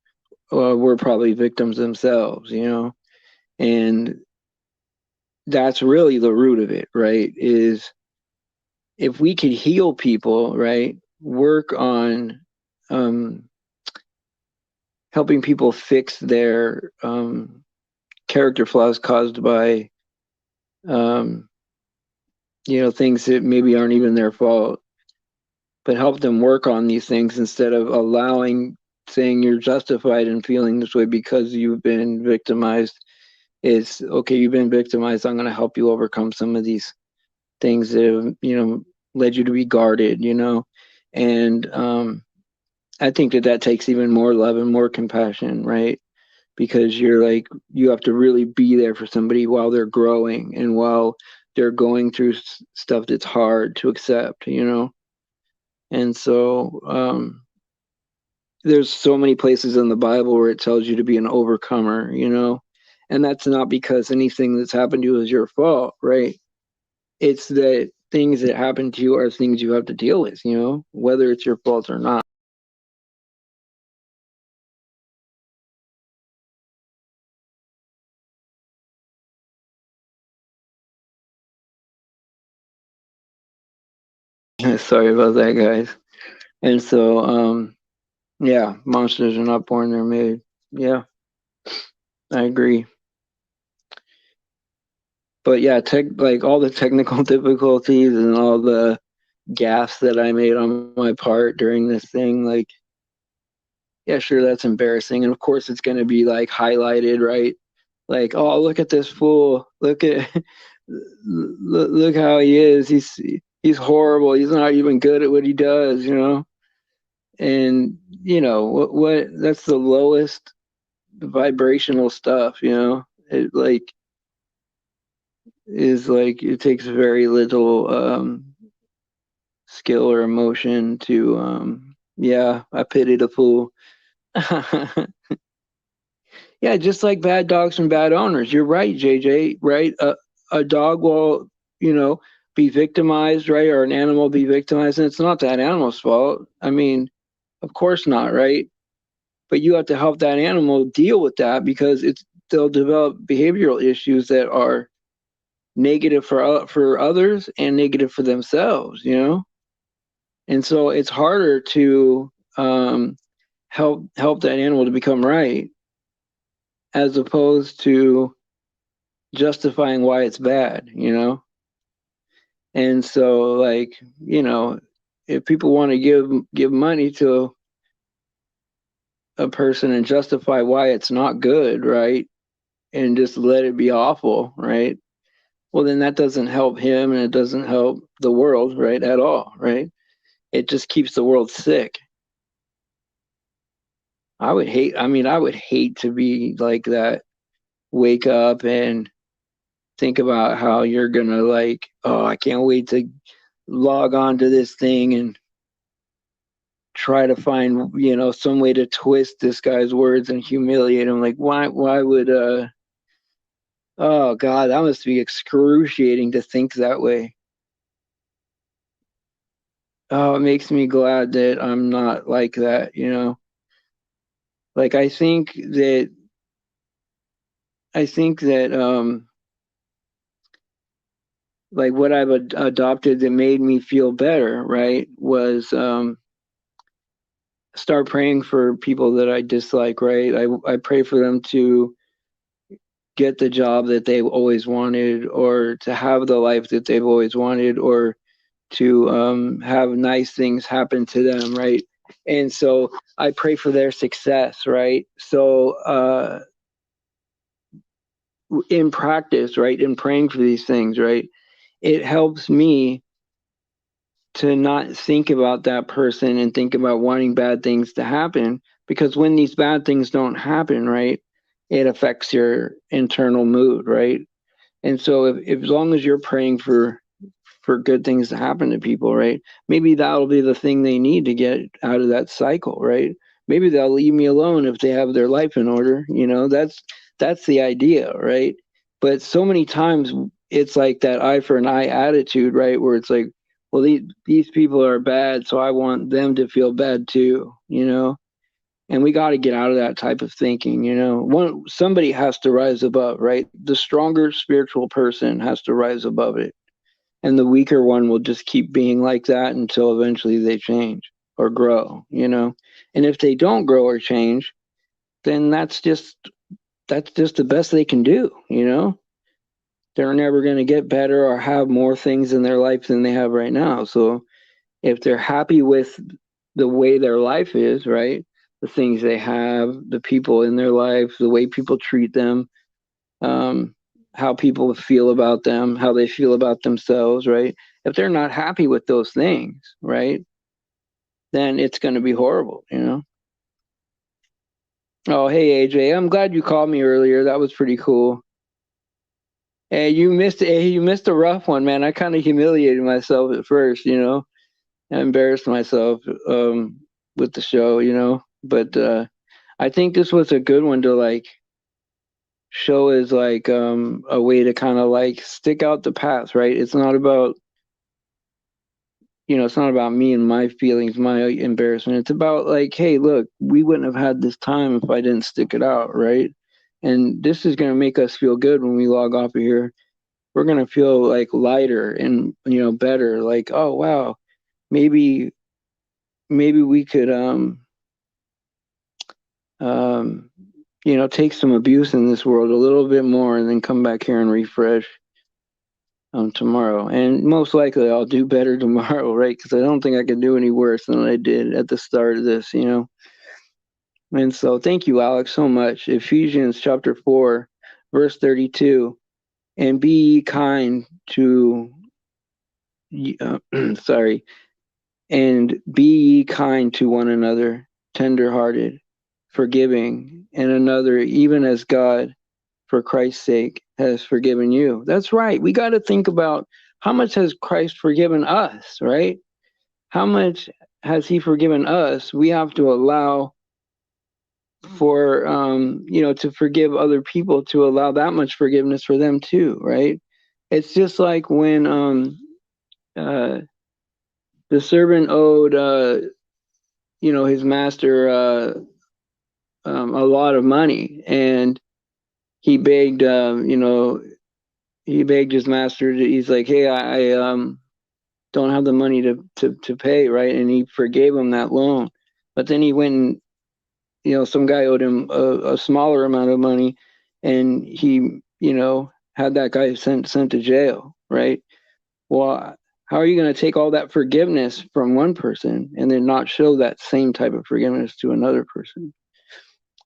were probably victims themselves, you know? And that's really the root of it, right? Is if we could heal people, right? Work on um, helping people fix their character flaws caused by um, things that maybe aren't even their fault, but help them work on these things instead of allowing, saying you're justified in feeling this way because you've been victimized. Is okay, you've been victimized, I'm going to help you overcome some of these things that have, led you to be guarded, and I think that takes even more love and more compassion, right? Because you're like, you have to really be there for somebody while they're growing and while they're going through stuff that's hard to accept, and so there's so many places in the Bible where it tells you to be an overcomer, and that's not because anything that's happened to you is your fault, right? It's that things that happen to you are things you have to deal with, whether it's your fault or not. Sorry about that, guys. And so, yeah, monsters are not born, they're made. Yeah, I agree. But yeah, like all the technical difficulties and all the gaffes that I made on my part during this thing, like, yeah, sure, that's embarrassing. And of course, it's going to be like highlighted, right? Like, oh, look at this fool. Look how he is. He's horrible. He's not even good at what he does, And what that's the lowest vibrational stuff, It like is like it takes very little skill or emotion to yeah, I pity the fool. Yeah, just like bad dogs from bad owners. You're right, JJ, right? A dog will, you know, be victimized, right? Or an animal be victimized, and it's not that animal's fault. I mean, of course not, right? But you have to help that animal deal with that because they'll develop behavioral issues that are negative for others and negative for themselves, And so it's harder to help that animal to become right as opposed to justifying why it's bad, And so, like, if people want to give money to a person and justify why it's not good, right? And just let it be awful, right? Well, then that doesn't help him and it doesn't help the world, right? At all, right? It just keeps the world sick. I would hate to be like that. Wake up and think about how you're gonna like, oh, I can't wait to log on to this thing and try to find, some way to twist this guy's words and humiliate him. Like, why would, oh God, that must be excruciating to think that way. Oh, it makes me glad that I'm not like that. Like, I think that, like what I've adopted that made me feel better, right, was start praying for people that I dislike, right? I pray for them to get the job that they've always wanted, or to have the life that they've always wanted, or to have nice things happen to them, right? And so I pray for their success, right? So in practice, right, in praying for these things, right, it helps me to not think about that person and think about wanting bad things to happen, because when these bad things don't happen, right, it affects your internal mood, right? And so if as long as you're praying for good things to happen to people, right, maybe that'll be the thing they need to get out of that cycle, right? Maybe they'll leave me alone if they have their life in order, that's the idea, right? But so many times it's like that eye for an eye attitude, right, where it's like, well, these people are bad, so I want them to feel bad too. And we got to get out of that type of thinking. Somebody has to rise above, right? The stronger spiritual person has to rise above it, and the weaker one will just keep being like that until eventually they change or grow. And if they don't grow or change, then that's just the best they can do. They're never going to get better or have more things in their life than they have right now. So if they're happy with the way their life is, right, the things they have, the people in their life, the way people treat them, um, how people feel about them, how they feel about themselves, right? If they're not happy with those things, right, then it's going to be horrible. Oh, hey AJ, I'm glad you called me earlier. That was pretty cool. Hey, you missed a rough one, man. I kind of humiliated myself at first. I embarrassed myself with the show. But I think this was a good one to like show as like a way to kind of like stick out the path, right? It's not about me and my feelings, my embarrassment. It's about like, hey, look, we wouldn't have had this time if I didn't stick it out, right? And this is going to make us feel good when we log off of here. We're going to feel like lighter and better, like, oh wow, maybe we could um take some abuse in this world a little bit more and then come back here and refresh tomorrow. And most likely I'll do better tomorrow, right? Because I don't think I could do any worse than I did at the start of this. And so thank you, Alex, so much. Ephesians chapter 4, verse 32. And be ye kind to, sorry, and be ye kind to one another, tender-hearted, forgiving, and another, even as God, for Christ's sake, has forgiven you. That's right. We got to think about how much has Christ forgiven us, right? How much has he forgiven us? We have to allow for, to forgive other people, to allow that much forgiveness for them too, right? It's just like when uh, the servant owed, his master a lot of money, and he begged, he begged his master. He's like, "Hey, I don't have the money to pay, right?" And he forgave him that loan. But then he went and, some guy owed him a smaller amount of money, and he, had that guy sent to jail, right? Well, How are you going to take all that forgiveness from one person and then not show that same type of forgiveness to another person?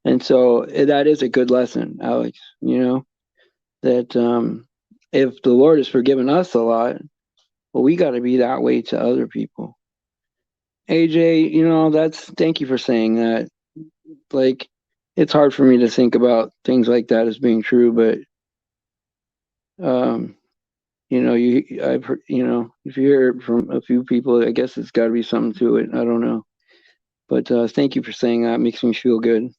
And so that is a good lesson, Alex, that if the Lord has forgiven us a lot, well, we got to be that way to other people. AJ, thank you for saying that. Like, it's hard for me to think about things like that as being true, but I've heard, if you hear it from a few people, I guess it's got to be something to it. I don't know, but thank you for saying that. It makes me feel good.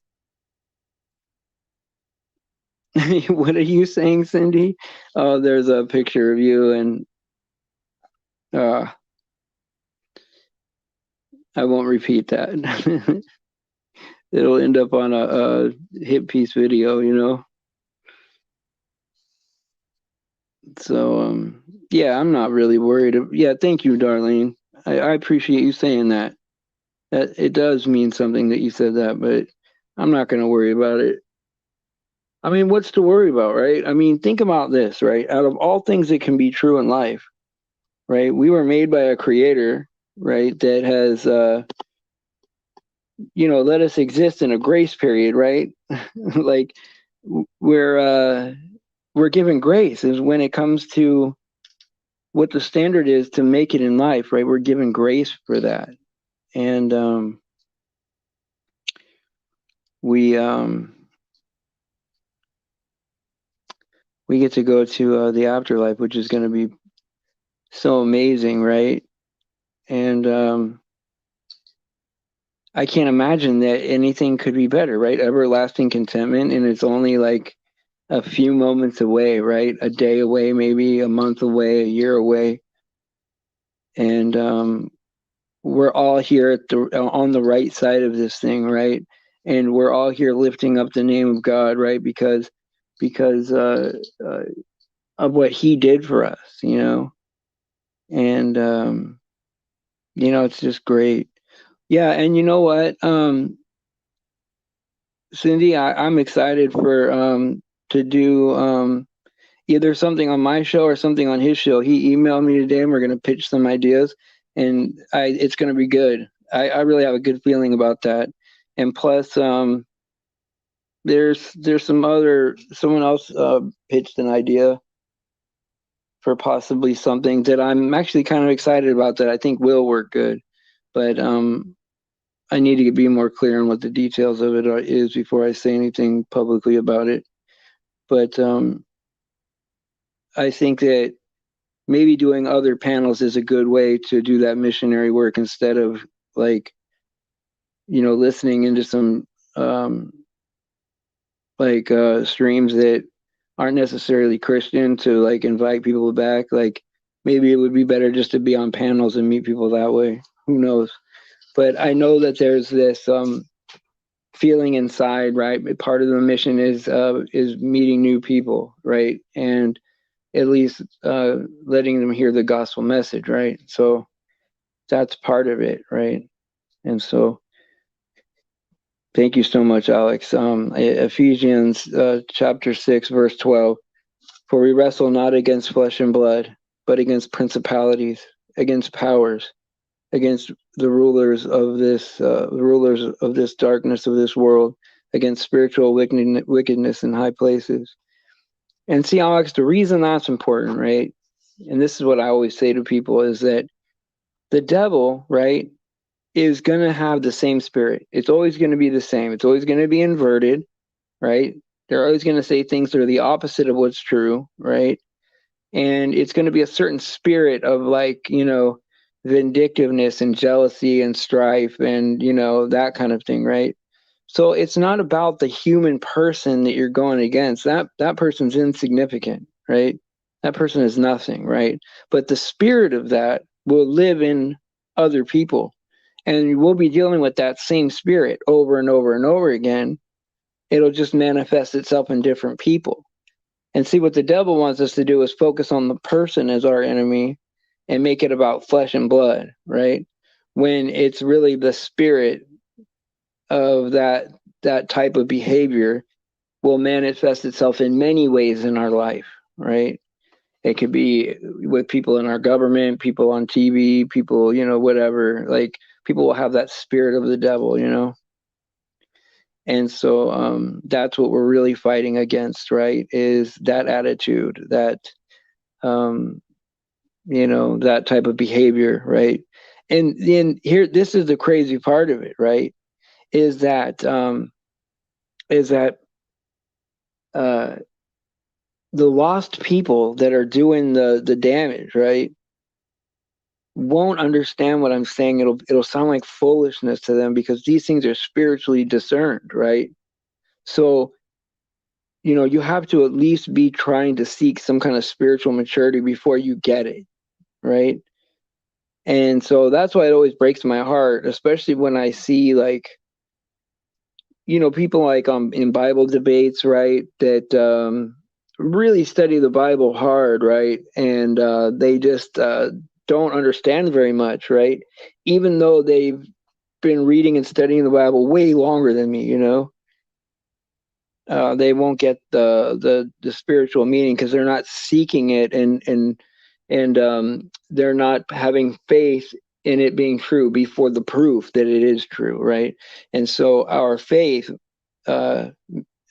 What are you saying, Cindy? Oh, there's a picture of you, and uh, I won't repeat that. It'll end up on a hit piece video. So, yeah, I'm not really worried. Yeah, thank you, Darlene. I appreciate you saying that. That it does mean something that you said that, but I'm not going to worry about it. I mean, what's to worry about, right? I mean, think about this, right? Out of all things that can be true in life, right? We were made by a creator, right? That has, let us exist in a grace period, right? Like we're given grace is when it comes to what the standard is to make it in life, right? We're given grace for that. And we get to go to the afterlife, which is going to be so amazing, right? And I can't imagine that anything could be better, right? Everlasting contentment, and it's only like a few moments away, right? A day away, maybe a month away, a year away, and we're all here on the right side of this thing, right? And we're all here lifting up the name of God, right? Because of what He did for us, and it's just great. Yeah, and you know what, Cindy, I'm excited for to do either something on my show or something on his show. He emailed me today, and we're going to pitch some ideas, and it's going to be good. I really have a good feeling about that. And plus, there's someone else pitched an idea for possibly something that I'm actually kind of excited about that I think will work good. But I need to be more clear on what the details of it is before I say anything publicly about it. But I think that maybe doing other panels is a good way to do that missionary work instead of like, listening into some streams that aren't necessarily Christian to like invite people back. Like maybe it would be better just to be on panels and meet people that way. Who knows? But I know that there's this feeling inside, right? Part of the mission is meeting new people, right? And at least letting them hear the gospel message, right? So that's part of it, right? And so thank you so much, Alex. Ephesians chapter 6, verse 12. For we wrestle not against flesh and blood, but against principalities, against powers, against the rulers of this darkness of this world, against spiritual wickedness in high places. And see, Alex, the reason that's important, right? And this is what I always say to people is that the devil, right, is going to have the same spirit. It's always going to be the same. It's always going to be inverted, right? They're always going to say things that are the opposite of what's true, right? And it's going to be a certain spirit of like, vindictiveness and jealousy and strife and, that kind of thing, right? So it's not about the human person that you're going against. That person's insignificant, right? That person is nothing, right? But the spirit of that will live in other people. And we'll be dealing with that same spirit over and over and over again. It'll just manifest itself in different people. And see, what the devil wants us to do is focus on the person as our enemy and make it about flesh and blood, right? When it's really the spirit of that type of behavior will manifest itself in many ways in our life, right? It could be with people in our government, people on TV, people, whatever. Like, people will have that spirit of the devil, And so that's what we're really fighting against, right? Is that attitude, um, that type of behavior, right? And then here, this is the crazy part of it, right? Is that is that uh, the lost people that are doing the damage, right, won't understand what I'm saying. It'll sound like foolishness to them because these things are spiritually discerned, right? So you have to at least be trying to seek some kind of spiritual maturity before you get it, right? And so that's why it always breaks my heart, especially when I see, like, people like in Bible debates, right, that really study the Bible hard, right, and they just don't understand very much, right, even though they've been reading and studying the Bible way longer than me, they won't get the spiritual meaning because they're not seeking it, and they're not having faith in it being true before the proof that it is true, right? And so our faith uh,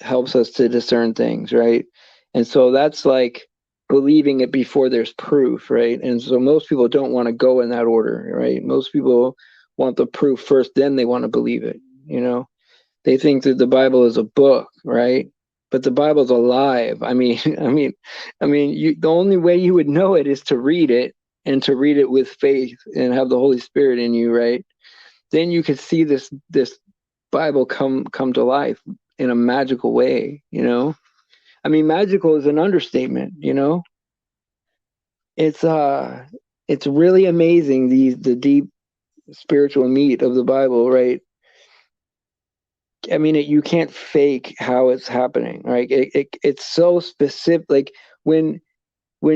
helps us to discern things, right? And so that's like believing it before there's proof, right? And so most people don't want to go in that order, right? Most people want the proof first, then they want to believe it, They think that the Bible is a book, right? But the Bible's alive. I mean, the only way you would know it is to read it, and to read it with faith and have the Holy Spirit in you, right? Then you could see this Bible come to life in a magical way, I mean, magical is an understatement, It's it's really amazing, the deep spiritual meat of the Bible, right? I mean, you can't fake how it's happening, right? It's so specific. Like, when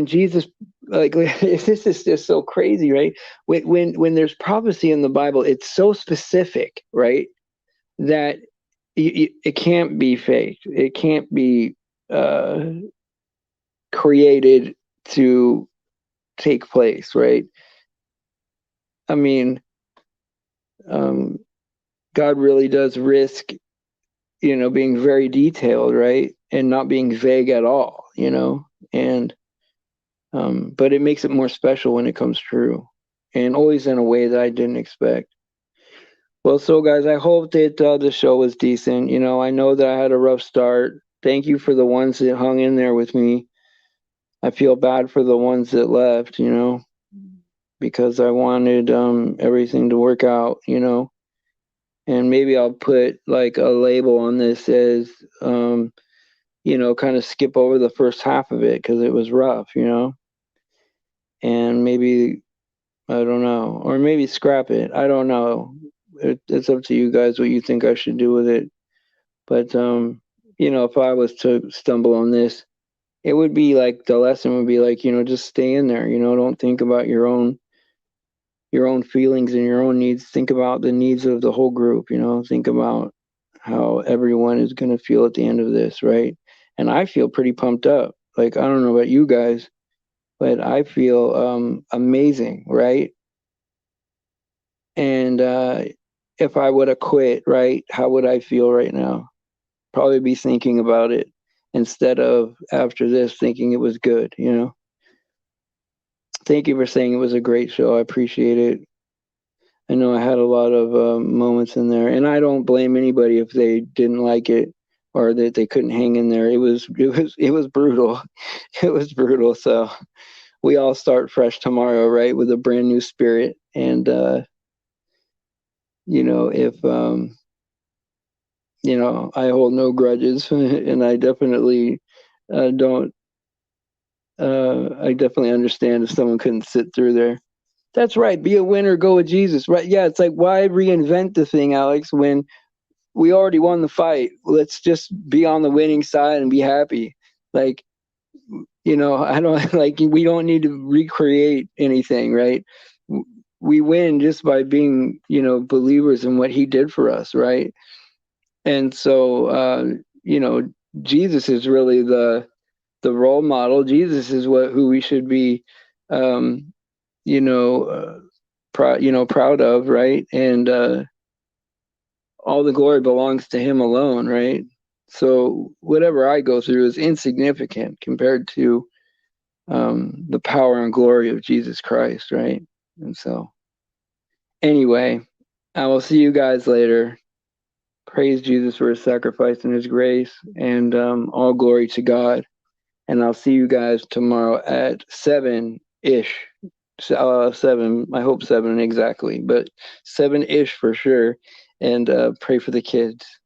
Jesus, like, this is just so crazy, right? When there's prophecy in the Bible, it's so specific, right? That it can't be faked. It can't be uh, created to take place, right? I mean, um, God really does risk, being very detailed, right? And not being vague at all, And but it makes it more special when it comes true, and always in a way that I didn't expect. Well, so guys, I hope that the show was decent. I know that I had a rough start. Thank you for the ones that hung in there with me. I feel bad for the ones that left, because I wanted everything to work out, And maybe I'll put like a label on this as kind of skip over the first half of it because it was rough, And maybe, I don't know, or maybe scrap it. I don't know. It's up to you guys what you think I should do with it. But if I was to stumble on this, it would be like, the lesson would be like, just stay in there. Don't think about your own feelings and your own needs. Think about the needs of the whole group. Think about how everyone is going to feel at the end of this, right? And I feel pretty pumped up. Like, I don't know about you guys, but I feel amazing, right? And if I would have quit, right, how would I feel right now? Probably be thinking about it instead of after this thinking it was good, Thank you for saying it was a great show. I appreciate it. I know I had a lot of moments in there, and I don't blame anybody if they didn't like it or that they couldn't hang in there. It was brutal. It was brutal. So we all start fresh tomorrow, right, with a brand new spirit. And if I hold no grudges, and I definitely don't. I definitely understand if someone couldn't sit through there. That's right. Be a winner. Go with Jesus. Right? Yeah. It's like, why reinvent the thing, Alex? When we already won the fight. Let's just be on the winning side and be happy. Like, I don't like, we don't need to recreate anything, right? We win just by being, believers in what he did for us, right? And so, Jesus is really the the role model. Jesus is who we should be, you know, proud of, right? And all the glory belongs to him alone, right? So whatever I go through is insignificant compared to the power and glory of Jesus Christ, right? And so, anyway, I will see you guys later. Praise Jesus for his sacrifice and his grace, and all glory to God. And I'll see you guys tomorrow at 7-ish. 7, I hope 7 exactly, but 7-ish for sure. And pray for the kids.